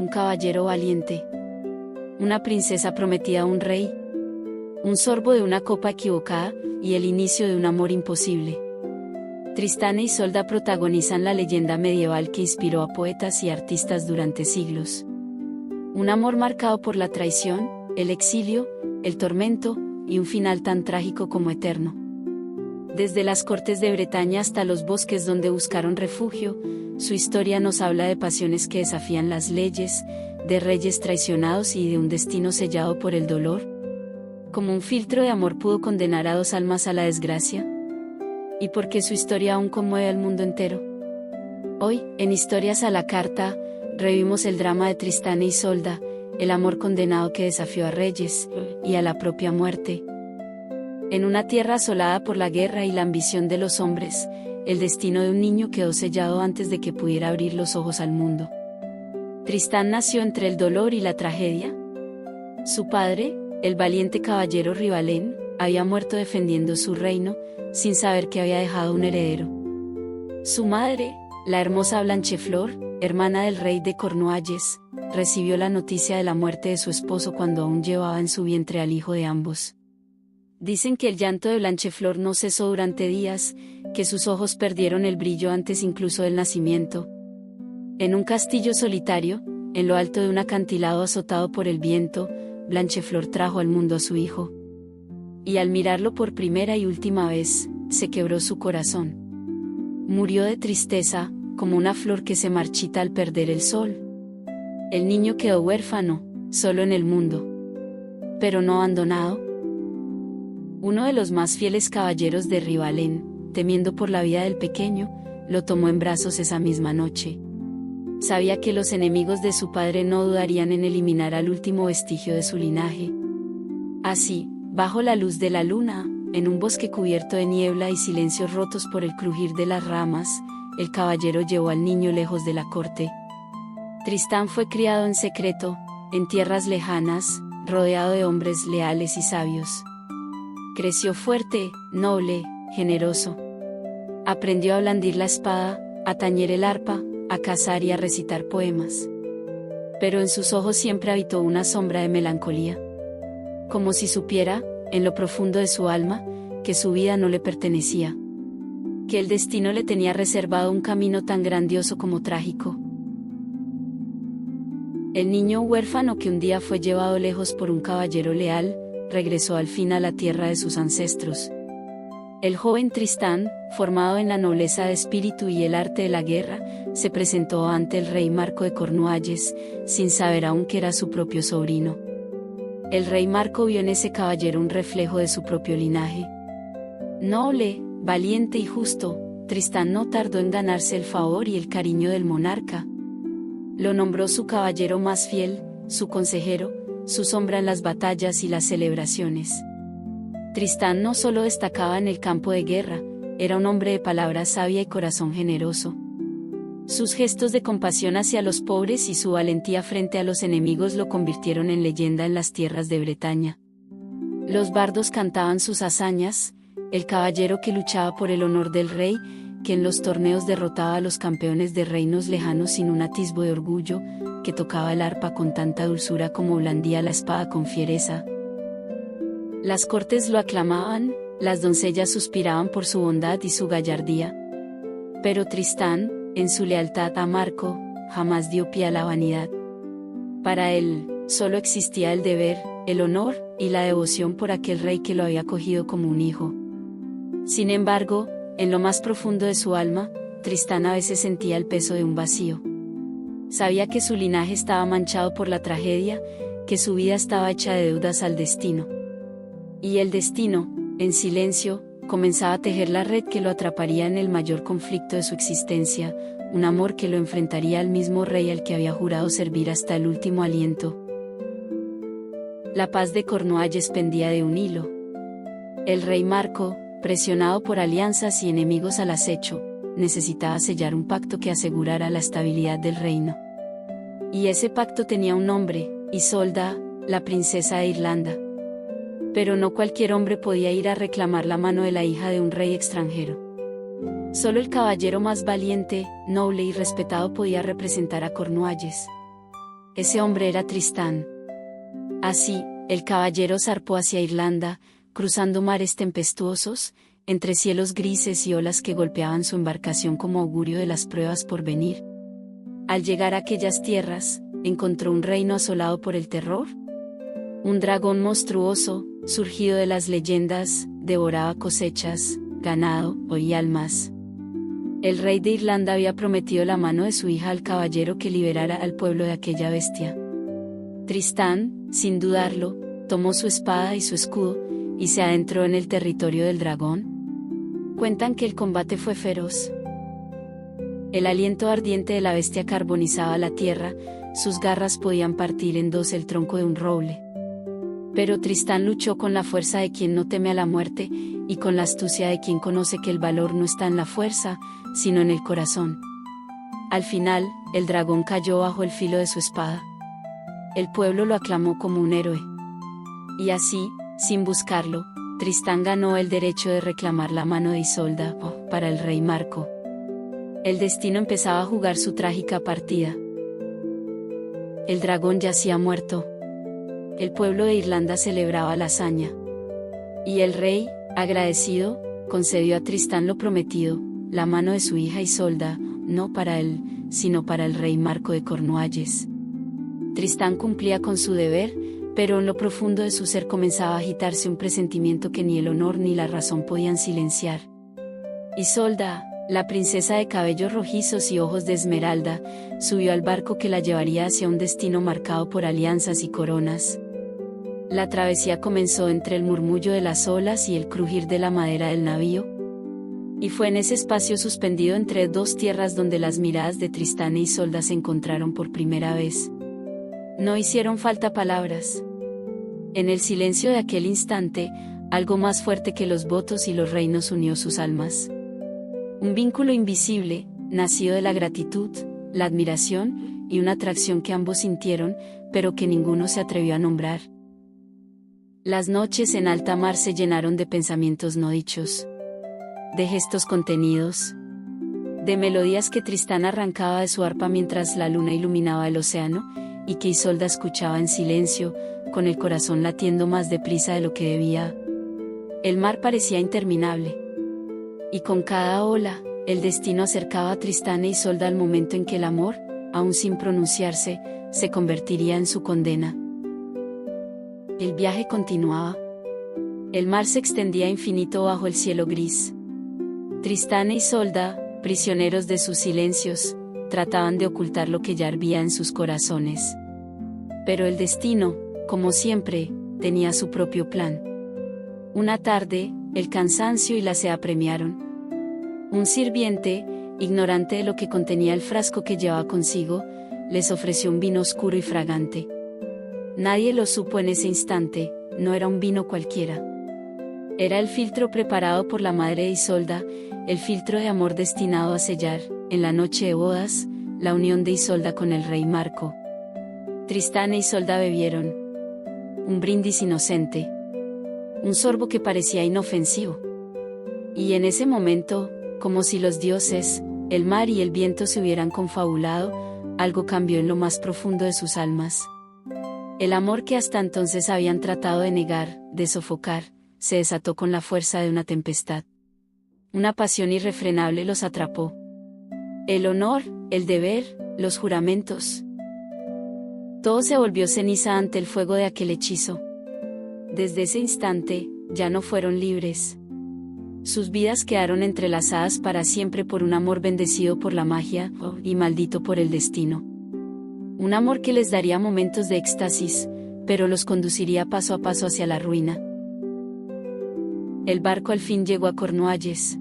un caballero valiente, una princesa prometida a un rey, un sorbo de una copa equivocada, y el inicio de un amor imposible. Tristán e Isolda protagonizan la leyenda medieval que inspiró a poetas y artistas durante siglos. Un amor marcado por la traición, el exilio, el tormento, y un final tan trágico como eterno. Desde las cortes de Bretaña hasta los bosques donde buscaron refugio, su historia nos habla de pasiones que desafían las leyes, de reyes traicionados y de un destino sellado por el dolor. ¿Como un filtro de amor pudo condenar a dos almas a la desgracia? ¿Y por qué su historia aún conmueve al mundo entero? Hoy, en Historias a la Carta, revivimos el drama de Tristán e Isolda, el amor condenado que desafió a reyes, y a la propia muerte. En una tierra asolada por la guerra y la ambición de los hombres, el destino de un niño quedó sellado antes de que pudiera abrir los ojos al mundo. Tristán nació entre el dolor y la tragedia. Su padre, el valiente caballero Rivalén, había muerto defendiendo su reino, sin saber que había dejado un heredero. Su madre, la hermosa Blancheflor, hermana del rey de Cornualles, recibió la noticia de la muerte de su esposo cuando aún llevaba en su vientre al hijo de ambos. Dicen que el llanto de Blancheflor no cesó durante días, que sus ojos perdieron el brillo antes incluso del nacimiento. En un castillo solitario, en lo alto de un acantilado azotado por el viento, Blancheflor trajo al mundo a su hijo. Y al mirarlo por primera y última vez, se quebró su corazón. Murió de tristeza, como una flor que se marchita al perder el sol. El niño quedó huérfano, solo en el mundo. Pero no abandonado. Uno de los más fieles caballeros de Rivalén, temiendo por la vida del pequeño, lo tomó en brazos esa misma noche. Sabía que los enemigos de su padre no dudarían en eliminar al último vestigio de su linaje. Así, bajo la luz de la luna, en un bosque cubierto de niebla y silencios rotos por el crujir de las ramas, el caballero llevó al niño lejos de la corte. Tristán fue criado en secreto, en tierras lejanas, rodeado de hombres leales y sabios. Creció fuerte, noble, generoso. Aprendió a blandir la espada, a tañer el arpa, a cazar y a recitar poemas. Pero en sus ojos siempre habitó una sombra de melancolía. Como si supiera, en lo profundo de su alma, que su vida no le pertenecía. Que el destino le tenía reservado un camino tan grandioso como trágico. El niño huérfano que un día fue llevado lejos por un caballero leal, regresó al fin a la tierra de sus ancestros. El joven Tristán, formado en la nobleza de espíritu y el arte de la guerra, se presentó ante el rey Marco de Cornualles, sin saber aún que era su propio sobrino. El rey Marco vio en ese caballero un reflejo de su propio linaje. Noble, valiente y justo, Tristán no tardó en ganarse el favor y el cariño del monarca. Lo nombró su caballero más fiel, su consejero, su sombra en las batallas y las celebraciones. Tristán no solo destacaba en el campo de guerra, era un hombre de palabra sabia y corazón generoso. Sus gestos de compasión hacia los pobres y su valentía frente a los enemigos lo convirtieron en leyenda en las tierras de Bretaña. Los bardos cantaban sus hazañas, el caballero que luchaba por el honor del rey, que en los torneos derrotaba a los campeones de reinos lejanos sin un atisbo de orgullo, que tocaba el arpa con tanta dulzura como blandía la espada con fiereza. Las cortes lo aclamaban, las doncellas suspiraban por su bondad y su gallardía. Pero Tristán, en su lealtad a Marco, jamás dio pie a la vanidad. Para él, solo existía el deber, el honor, y la devoción por aquel rey que lo había acogido como un hijo. Sin embargo, en lo más profundo de su alma, Tristán a veces sentía el peso de un vacío. Sabía que su linaje estaba manchado por la tragedia, que su vida estaba hecha de deudas al destino. Y el destino, en silencio, comenzaba a tejer la red que lo atraparía en el mayor conflicto de su existencia, un amor que lo enfrentaría al mismo rey al que había jurado servir hasta el último aliento. La paz de Cornualles pendía de un hilo. El rey Marco, presionado por alianzas y enemigos al acecho, necesitaba sellar un pacto que asegurara la estabilidad del reino. Y ese pacto tenía un nombre, Isolda, la princesa de Irlanda. Pero no cualquier hombre podía ir a reclamar la mano de la hija de un rey extranjero. Solo el caballero más valiente, noble y respetado podía representar a Cornualles. Ese hombre era Tristán. Así, el caballero zarpó hacia Irlanda, cruzando mares tempestuosos, entre cielos grises y olas que golpeaban su embarcación como augurio de las pruebas por venir. Al llegar a aquellas tierras, encontró un reino asolado por el terror. Un dragón monstruoso, surgido de las leyendas, devoraba cosechas, ganado y almas. El rey de Irlanda había prometido la mano de su hija al caballero que liberara al pueblo de aquella bestia. Tristán, sin dudarlo, tomó su espada y su escudo, y se adentró en el territorio del dragón. Cuentan que el combate fue feroz. El aliento ardiente de la bestia carbonizaba la tierra, sus garras podían partir en dos el tronco de un roble. Pero Tristán luchó con la fuerza de quien no teme a la muerte, y con la astucia de quien conoce que el valor no está en la fuerza, sino en el corazón. Al final, el dragón cayó bajo el filo de su espada. El pueblo lo aclamó como un héroe. Y así, sin buscarlo, Tristán ganó el derecho de reclamar la mano de Isolda para el rey Marco. El destino empezaba a jugar su trágica partida. El dragón yacía muerto. El pueblo de Irlanda celebraba la hazaña. Y el rey, agradecido, concedió a Tristán lo prometido, la mano de su hija Isolda, no para él, sino para el rey Marco de Cornualles. Tristán cumplía con su deber, pero en lo profundo de su ser comenzaba a agitarse un presentimiento que ni el honor ni la razón podían silenciar. Isolda, la princesa de cabellos rojizos y ojos de esmeralda, subió al barco que la llevaría hacia un destino marcado por alianzas y coronas. La travesía comenzó entre el murmullo de las olas y el crujir de la madera del navío. Y fue en ese espacio suspendido entre dos tierras donde las miradas de Tristán e Isolda se encontraron por primera vez. No hicieron falta palabras. En el silencio de aquel instante, algo más fuerte que los votos y los reinos unió sus almas. Un vínculo invisible, nacido de la gratitud, la admiración, y una atracción que ambos sintieron, pero que ninguno se atrevió a nombrar. Las noches en alta mar se llenaron de pensamientos no dichos, de gestos contenidos, de melodías que Tristán arrancaba de su arpa mientras la luna iluminaba el océano, y que Isolda escuchaba en silencio, con el corazón latiendo más deprisa de lo que debía. El mar parecía interminable. Y con cada ola, el destino acercaba a Tristán e Isolda al momento en que el amor, aún sin pronunciarse, se convertiría en su condena. El viaje continuaba. El mar se extendía infinito bajo el cielo gris. Tristán e Isolda, prisioneros de sus silencios, trataban de ocultar lo que ya hervía en sus corazones. Pero el destino, como siempre, tenía su propio plan. Una tarde, el cansancio y la sed apremiaron. Un sirviente, ignorante de lo que contenía el frasco que llevaba consigo, les ofreció un vino oscuro y fragante. Nadie lo supo en ese instante, no era un vino cualquiera. Era el filtro preparado por la madre de Isolda, el filtro de amor destinado a sellar, en la noche de bodas, la unión de Isolda con el rey Marco. Tristán e Isolda bebieron. Un brindis inocente. Un sorbo que parecía inofensivo. Y en ese momento, como si los dioses, el mar y el viento se hubieran confabulado, algo cambió en lo más profundo de sus almas. El amor que hasta entonces habían tratado de negar, de sofocar, se desató con la fuerza de una tempestad. Una pasión irrefrenable los atrapó. El honor, el deber, los juramentos. Todo se volvió ceniza ante el fuego de aquel hechizo. Desde ese instante, ya no fueron libres. Sus vidas quedaron entrelazadas para siempre por un amor bendecido por la magia, y maldito por el destino. Un amor que les daría momentos de éxtasis, pero los conduciría paso a paso hacia la ruina. El barco al fin llegó a Cornualles.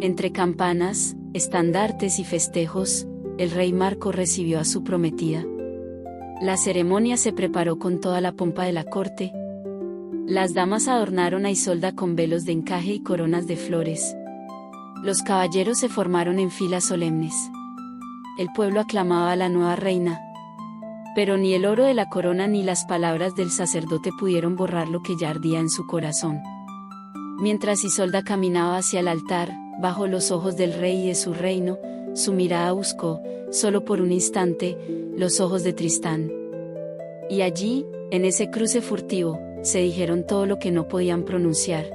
Entre campanas, estandartes y festejos, el rey Marco recibió a su prometida. La ceremonia se preparó con toda la pompa de la corte. Las damas adornaron a Isolda con velos de encaje y coronas de flores. Los caballeros se formaron en filas solemnes. El pueblo aclamaba a la nueva reina. Pero ni el oro de la corona ni las palabras del sacerdote pudieron borrar lo que ya ardía en su corazón. Mientras Isolda caminaba hacia el altar, bajo los ojos del rey y de su reino, su mirada buscó, solo por un instante, los ojos de Tristán. Y allí, en ese cruce furtivo, se dijeron todo lo que no podían pronunciar.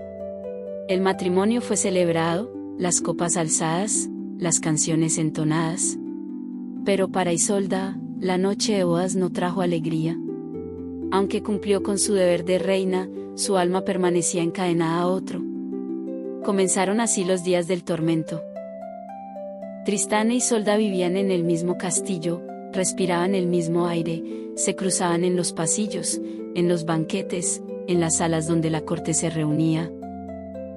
El matrimonio fue celebrado, las copas alzadas, las canciones entonadas. Pero para Isolda, la noche de bodas no trajo alegría. Aunque cumplió con su deber de reina, su alma permanecía encadenada a otro. Comenzaron así los días del tormento. Tristán e Isolda vivían en el mismo castillo, respiraban el mismo aire, se cruzaban en los pasillos, en los banquetes, en las salas donde la corte se reunía.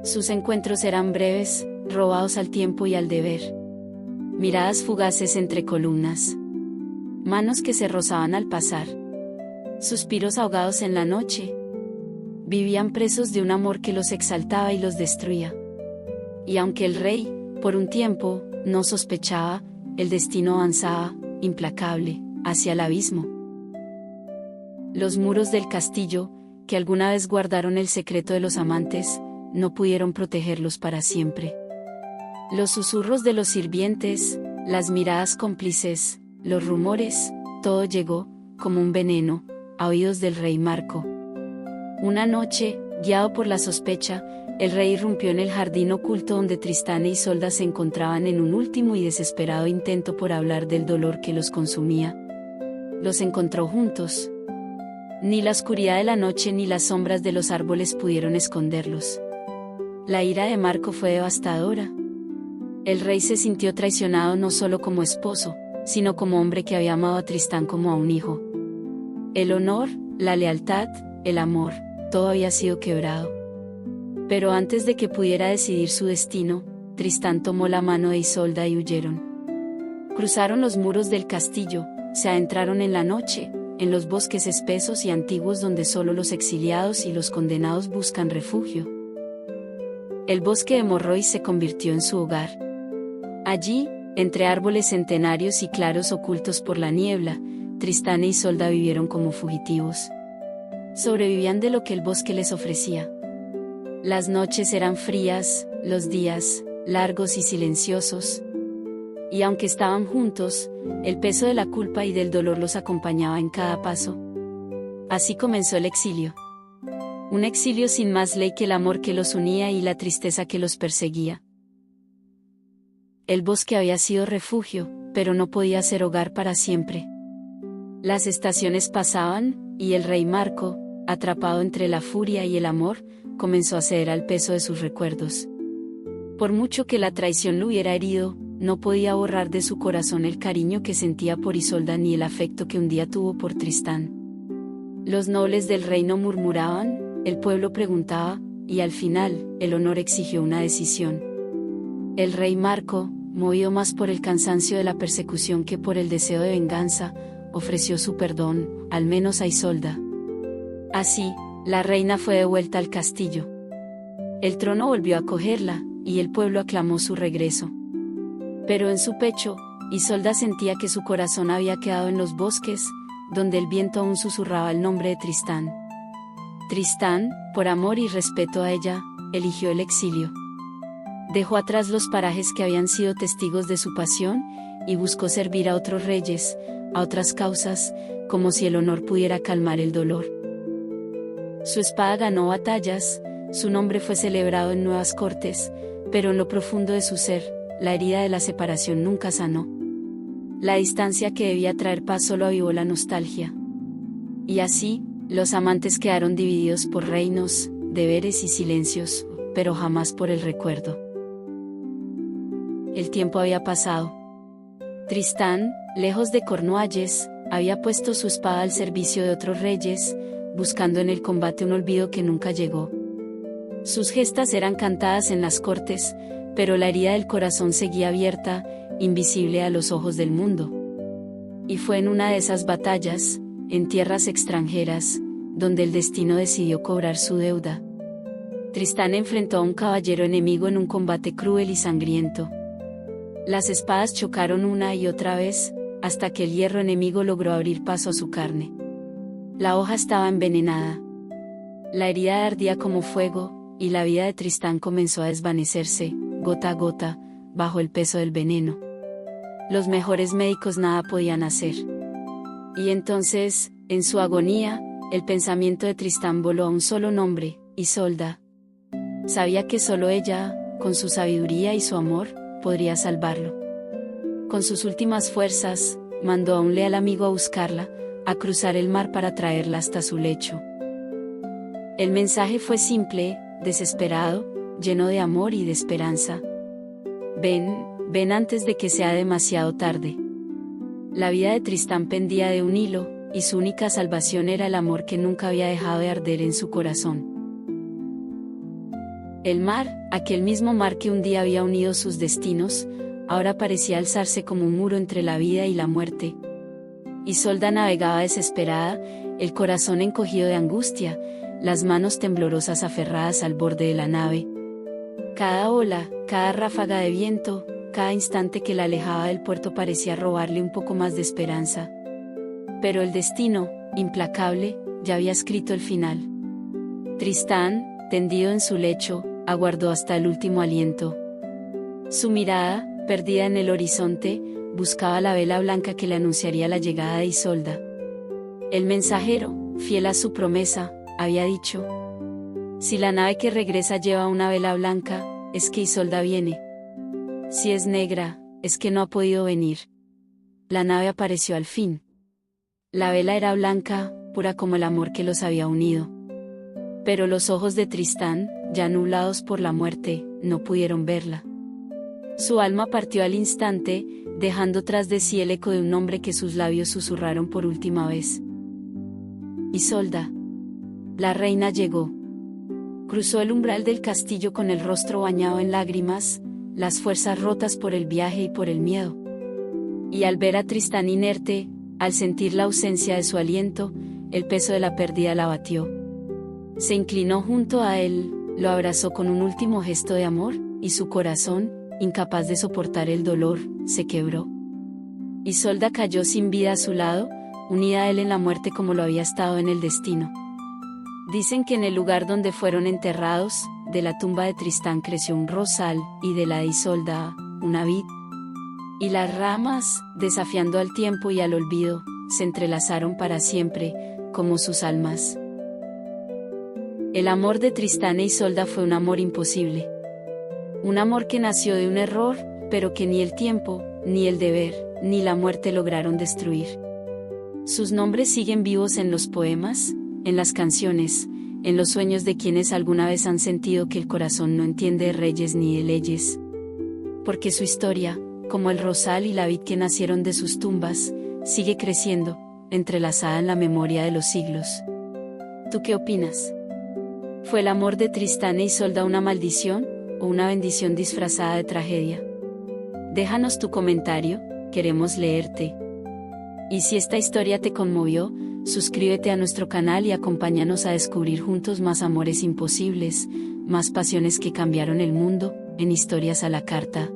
Sus encuentros eran breves, robados al tiempo y al deber. Miradas fugaces entre columnas. Manos que se rozaban al pasar. Suspiros ahogados en la noche. Vivían presos de un amor que los exaltaba y los destruía. Y aunque el rey, por un tiempo, no sospechaba, el destino avanzaba, implacable, hacia el abismo. Los muros del castillo, que alguna vez guardaron el secreto de los amantes, no pudieron protegerlos para siempre. Los susurros de los sirvientes, las miradas cómplices, los rumores, todo llegó, como un veneno, a oídos del rey Marco. Una noche, guiado por la sospecha, el rey irrumpió en el jardín oculto donde Tristán e Isolda se encontraban en un último y desesperado intento por hablar del dolor que los consumía. Los encontró juntos. Ni la oscuridad de la noche ni las sombras de los árboles pudieron esconderlos. La ira de Marco fue devastadora. El rey se sintió traicionado no solo como esposo, sino como hombre que había amado a Tristán como a un hijo. El honor, la lealtad, el amor, todo había sido quebrado. Pero antes de que pudiera decidir su destino, Tristán tomó la mano de Isolda y huyeron. Cruzaron los muros del castillo, se adentraron en la noche, en los bosques espesos y antiguos donde solo los exiliados y los condenados buscan refugio. El bosque de Morrois se convirtió en su hogar. Allí, entre árboles centenarios y claros ocultos por la niebla, Tristán e Isolda vivieron como fugitivos. Sobrevivían de lo que el bosque les ofrecía. Las noches eran frías, los días, largos y silenciosos. Y aunque estaban juntos, el peso de la culpa y del dolor los acompañaba en cada paso. Así comenzó el exilio. Un exilio sin más ley que el amor que los unía y la tristeza que los perseguía. El bosque había sido refugio, pero no podía ser hogar para siempre. Las estaciones pasaban, y el rey Marco, atrapado entre la furia y el amor, comenzó a ceder al peso de sus recuerdos. Por mucho que la traición lo hubiera herido, no podía borrar de su corazón el cariño que sentía por Isolda ni el afecto que un día tuvo por Tristán. Los nobles del reino murmuraban, el pueblo preguntaba, y al final, el honor exigió una decisión. El rey Marco, movido más por el cansancio de la persecución que por el deseo de venganza, ofreció su perdón, al menos a Isolda. Así, la reina fue devuelta al castillo. El trono volvió a acogerla, y el pueblo aclamó su regreso. Pero en su pecho, Isolda sentía que su corazón había quedado en los bosques, donde el viento aún susurraba el nombre de Tristán. Tristán, por amor y respeto a ella, eligió el exilio. Dejó atrás los parajes que habían sido testigos de su pasión, y buscó servir a otros reyes, a otras causas, como si el honor pudiera calmar el dolor. Su espada ganó batallas, su nombre fue celebrado en nuevas cortes, pero en lo profundo de su ser, la herida de la separación nunca sanó. La distancia que debía traer paz solo avivó la nostalgia. Y así, los amantes quedaron divididos por reinos, deberes y silencios, pero jamás por el recuerdo. El tiempo había pasado. Tristán, lejos de Cornualles, había puesto su espada al servicio de otros reyes, buscando en el combate un olvido que nunca llegó. Sus gestas eran cantadas en las cortes, pero la herida del corazón seguía abierta, invisible a los ojos del mundo. Y fue en una de esas batallas, en tierras extranjeras, donde el destino decidió cobrar su deuda. Tristán enfrentó a un caballero enemigo en un combate cruel y sangriento. Las espadas chocaron una y otra vez, hasta que el hierro enemigo logró abrir paso a su carne. La hoja estaba envenenada. La herida ardía como fuego, y la vida de Tristán comenzó a desvanecerse, gota a gota, bajo el peso del veneno. Los mejores médicos nada podían hacer. Y entonces, en su agonía, el pensamiento de Tristán voló a un solo nombre, Isolda. Sabía que solo ella, con su sabiduría y su amor, podría salvarlo. Con sus últimas fuerzas, mandó a un leal amigo a buscarla, a cruzar el mar para traerla hasta su lecho. El mensaje fue simple, desesperado, lleno de amor y de esperanza. Ven antes de que sea demasiado tarde. La vida de Tristán pendía de un hilo, y su única salvación era el amor que nunca había dejado de arder en su corazón. El mar, aquel mismo mar que un día había unido sus destinos, ahora parecía alzarse como un muro entre la vida y la muerte. Isolda navegaba desesperada, el corazón encogido de angustia, las manos temblorosas aferradas al borde de la nave. Cada ola, cada ráfaga de viento, cada instante que la alejaba del puerto parecía robarle un poco más de esperanza. Pero el destino, implacable, ya había escrito el final. Tristán, tendido en su lecho, aguardó hasta el último aliento. Su mirada, perdida en el horizonte, buscaba la vela blanca que le anunciaría la llegada de Isolda. El mensajero, fiel a su promesa, había dicho: si la nave que regresa lleva una vela blanca, es que Isolda viene. Si es negra, es que no ha podido venir. La nave apareció al fin. La vela era blanca, pura como el amor que los había unido. Pero los ojos de Tristán, ya nublados por la muerte, no pudieron verla. Su alma partió al instante, dejando tras de sí el eco de un nombre que sus labios susurraron por última vez. Isolda. La reina llegó. Cruzó el umbral del castillo con el rostro bañado en lágrimas, las fuerzas rotas por el viaje y por el miedo. Y al ver a Tristán inerte, al sentir la ausencia de su aliento, el peso de la pérdida la abatió. Se inclinó junto a él, lo abrazó con un último gesto de amor, y su corazón, incapaz de soportar el dolor, se quebró. Isolda cayó sin vida a su lado, unida a él en la muerte como lo había estado en el destino. Dicen que en el lugar donde fueron enterrados, de la tumba de Tristán creció un rosal, y de la de Isolda, una vid. Y las ramas, desafiando al tiempo y al olvido, se entrelazaron para siempre, como sus almas. El amor de Tristán e Isolda fue un amor imposible. Un amor que nació de un error, pero que ni el tiempo, ni el deber, ni la muerte lograron destruir. Sus nombres siguen vivos en los poemas, en las canciones, en los sueños de quienes alguna vez han sentido que el corazón no entiende de reyes ni de leyes. Porque su historia, como el rosal y la vid que nacieron de sus tumbas, sigue creciendo, entrelazada en la memoria de los siglos. ¿Tú qué opinas? ¿Fue el amor de Tristán e Isolda una maldición, o una bendición disfrazada de tragedia? Déjanos tu comentario, queremos leerte. Y si esta historia te conmovió, suscríbete a nuestro canal y acompáñanos a descubrir juntos más amores imposibles, más pasiones que cambiaron el mundo, en Historias a la Carta.